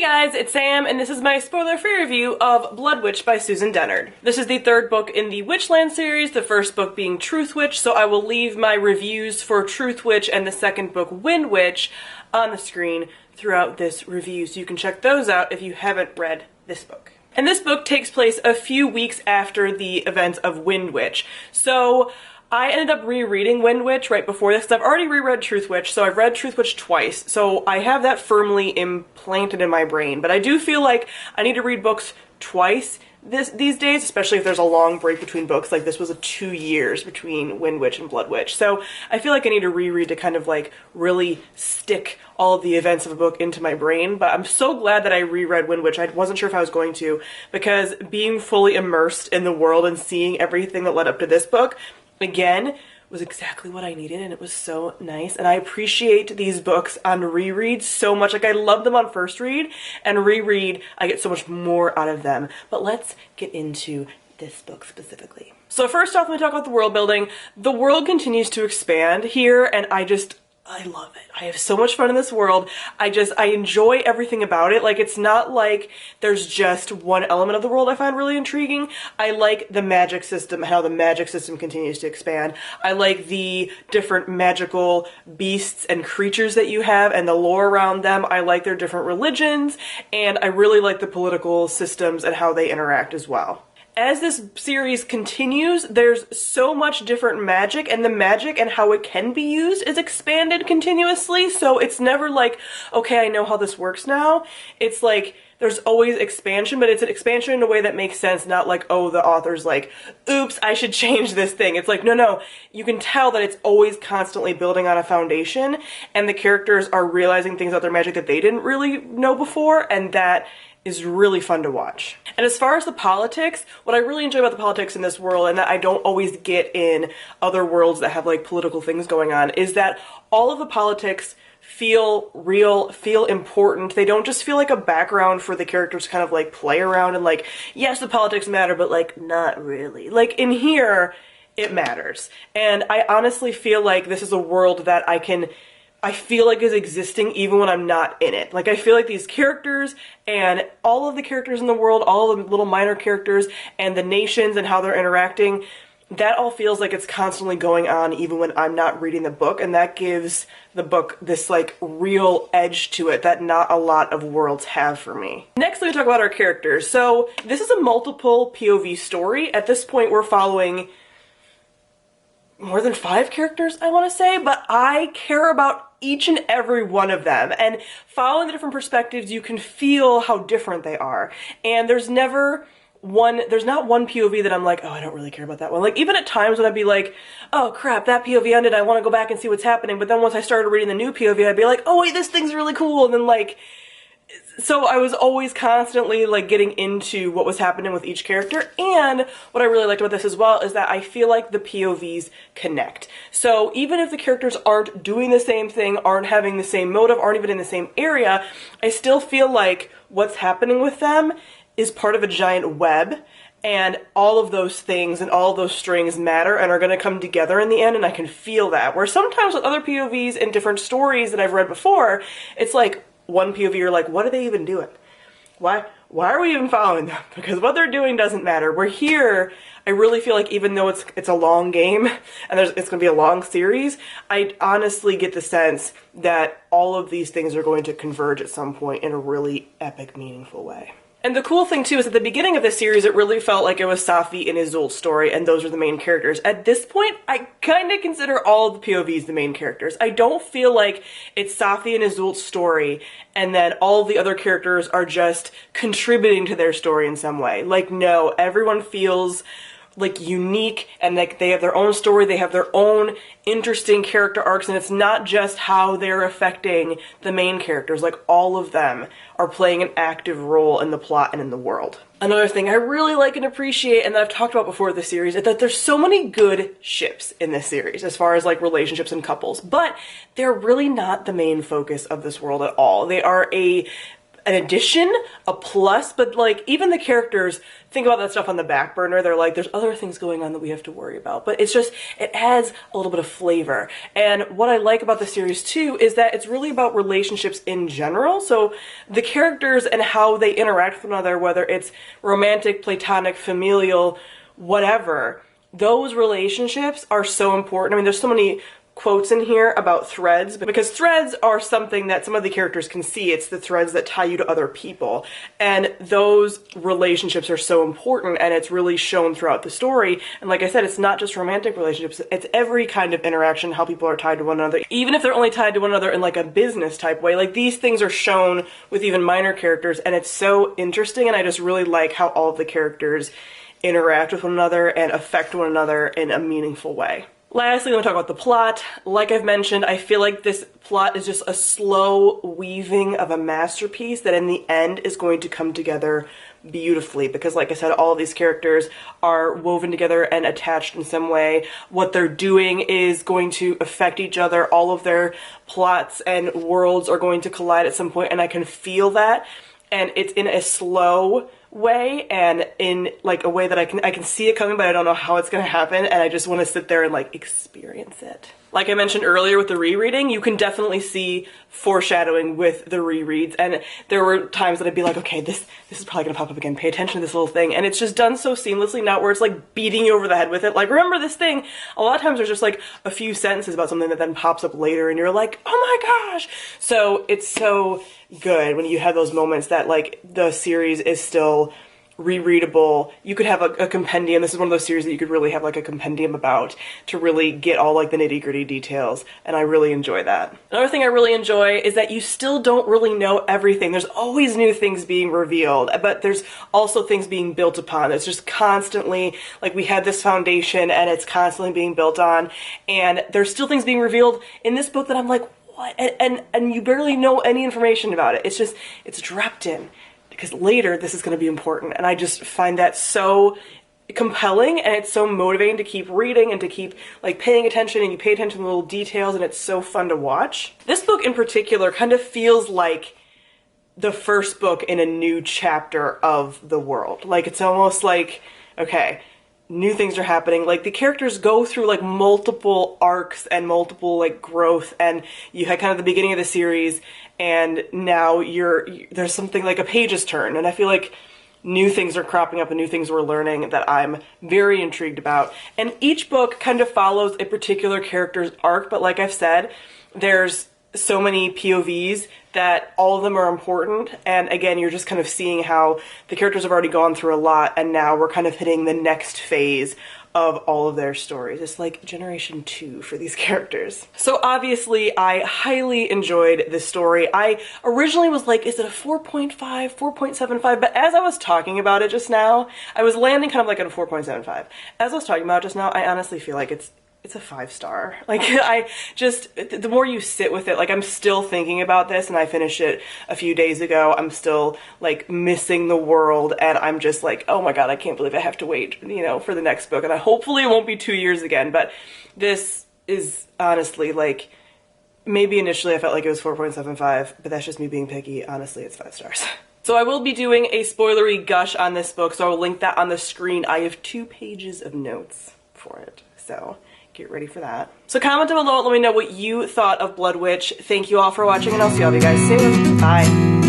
guys, it's Sam, and this is my spoiler-free review of Bloodwitch by Susan Dennard. This is the third book in the Witchland series, the first book being Truthwitch, so I will leave my reviews for Truthwitch and the second book, Windwitch, on the screen throughout this review, so you can check those out if you haven't read this book. And this book takes place a few weeks after the events of Windwitch, so I ended up rereading Windwitch right before this, because I've already reread Truthwitch, so I've read Truthwitch twice, so I have that firmly implanted in my brain, but I do feel like I need to read books twice these days, especially if there's a long break between books. Like, this was 2 years between Windwitch and Bloodwitch, so I feel like I need to reread to kind of like really stick all of the events of a book into my brain. But I'm so glad that I reread Windwitch. I wasn't sure if I was going to, because being fully immersed in the world and seeing everything that led up to this book again was exactly what I needed, and it was so nice. And I appreciate these books on reread so much. Like, I love them on first read, and reread, I get so much more out of them. But let's get into this book specifically. So first off, let me talk about the world building. The world continues to expand here, and I love it. I have so much fun in this world. I enjoy everything about it. Like, it's not like there's just one element of the world I find really intriguing. I like the magic system, how the magic system continues to expand. I like the different magical beasts and creatures that you have and the lore around them. I like their different religions, and I really like the political systems and how they interact as well. As this series continues, there's so much different magic, and the magic and how it can be used is expanded continuously, so it's never like, okay, I know how this works now. It's like, there's always expansion, but it's an expansion in a way that makes sense, not like, oh, the author's like, oops, I should change this thing. It's like, no, you can tell that it's always constantly building on a foundation, and the characters are realizing things about their magic that they didn't really know before, and that is really fun to watch. And as far as the politics, what I really enjoy about the politics in this world, and that I don't always get in other worlds that have like political things going on, is that all of the politics feel real, feel important. They don't just feel like a background for the characters to kind of like play around and like, yes, the politics matter, but like, not really. Like, in here, it matters. And I honestly feel like this is a world that I feel like is existing even when I'm not in it. Like, I feel like these characters and all of the characters in the world, all the little minor characters and the nations and how they're interacting, that all feels like it's constantly going on even when I'm not reading the book, and that gives the book this like real edge to it that not a lot of worlds have for me. Next, let me talk about our characters. So this is a multiple POV story. At this point, we're following more than 5 characters, I want to say, but I care about each and every one of them, and following the different perspectives, you can feel how different they are. And there's not one POV that I'm like, oh, I don't really care about that one. Like, even at times when I'd be like, oh crap, that POV ended, I want to go back and see what's happening, but then once I started reading the new POV, I'd be like, oh wait, this thing's really cool, and then like, so I was always constantly like getting into what was happening with each character. And what I really liked about this as well is that I feel like the POVs connect. So even if the characters aren't doing the same thing, aren't having the same motive, aren't even in the same area, I still feel like what's happening with them is part of a giant web, and all of those things and all of those strings matter and are going to come together in the end, and I can feel that. Where sometimes with other POVs and different stories that I've read before, it's like, one POV, you're like, what are they even doing? Why are we even following them? Because what they're doing doesn't matter. We're here, I really feel like even though it's a long game and it's going to be a long series, I honestly get the sense that all of these things are going to converge at some point in a really epic, meaningful way. And the cool thing too is at the beginning of this series, it really felt like it was Safi and Isolde's story, and those are the main characters. At this point, I kind of consider all of the POVs the main characters. I don't feel like it's Safi and Isolde's story, and then all of the other characters are just contributing to their story in some way. Like, no, everyone feels like unique, and like they have their own story, they have their own interesting character arcs, and it's not just how they're affecting the main characters. Like, all of them are playing an active role in the plot and in the world. Another thing I really like and appreciate, and that I've talked about before this series, is that there's so many good ships in this series as far as like relationships and couples, but they're really not the main focus of this world at all. They are an addition, a plus, but like even the characters think about that stuff on the back burner. They're like, there's other things going on that we have to worry about. But it's just, it adds a little bit of flavor. And what I like about the series too is that it's really about relationships in general. So the characters and how they interact with one another, whether it's romantic, platonic, familial, whatever, those relationships are so important. I mean, there's so many quotes in here about threads, because threads are something that some of the characters can see. It's the threads that tie you to other people, and those relationships are so important, and it's really shown throughout the story. And like I said, it's not just romantic relationships, it's every kind of interaction, how people are tied to one another, even if they're only tied to one another in like a business type way. Like these things are shown with even minor characters, and it's so interesting, and I just really like how all of the characters interact with one another and affect one another in a meaningful way. Lastly, I'm going to talk about the plot. Like I've mentioned, I feel like this plot is just a slow weaving of a masterpiece that in the end is going to come together beautifully, because like I said, all of these characters are woven together and attached in some way. What they're doing is going to affect each other. All of their plots and worlds are going to collide at some point, and I can feel that. And it's in a slow way and in like a way that I can see it coming, but I don't know how it's gonna happen, and I just want to sit there and like experience it. Like I mentioned earlier with the rereading, you can definitely see foreshadowing with the rereads, and there were times that I'd be like, okay, this is probably gonna pop up again, pay attention to this little thing, and it's just done so seamlessly, not where it's like beating you over the head with it, like remember this thing. A lot of times there's just like a few sentences about something that then pops up later and you're like, oh my gosh. So it's so good when you have those moments that like the series is still rereadable. You could have a compendium. This is one of those series that you could really have like a compendium about to really get all like the nitty-gritty details, and I really enjoy that. Another thing I really enjoy is that you still don't really know everything. There's always new things being revealed, but there's also things being built upon. It's just constantly like we had this foundation and it's constantly being built on, and there's still things being revealed in this book that I'm like, what? And you barely know any information about it. It's just, it's dropped in, because later this is going to be important, and I just find that so compelling, and it's so motivating to keep reading and to keep like paying attention, and you pay attention to the little details, and it's so fun to watch. This book in particular kind of feels like the first book in a new chapter of the world. Like it's almost like, okay, new things are happening. Like the characters go through like multiple arcs and multiple like growth, and you had kind of the beginning of the series, and now there's something like a page's turn, and I feel like new things are cropping up and new things we're learning that I'm very intrigued about. And each book kind of follows a particular character's arc, but like I've said, there's so many POVs that all of them are important, and again, you're just kind of seeing how the characters have already gone through a lot, and now we're kind of hitting the next phase of all of their stories. It's like generation 2 for these characters. So obviously, I highly enjoyed this story. I originally was like, is it a 4.5, 4.75? But as I was talking about it just now, I was landing kind of like at a 4.75. As I was talking about it just now, I honestly feel like it's a 5-star. Like, I just, the more you sit with it, like, I'm still thinking about this, and I finished it a few days ago. I'm still, like, missing the world, and I'm just like, oh my god, I can't believe I have to wait, you know, for the next book. And hopefully it won't be 2 years again, but this is honestly, like, maybe initially I felt like it was 4.75, but that's just me being picky. Honestly, it's 5 stars. So I will be doing a spoilery gush on this book, so I will link that on the screen. I have 2 pages of notes for it, so get ready for that. So comment down below and let me know what you thought of Bloodwitch. Thank you all for watching, and I'll see all of you guys soon. Bye.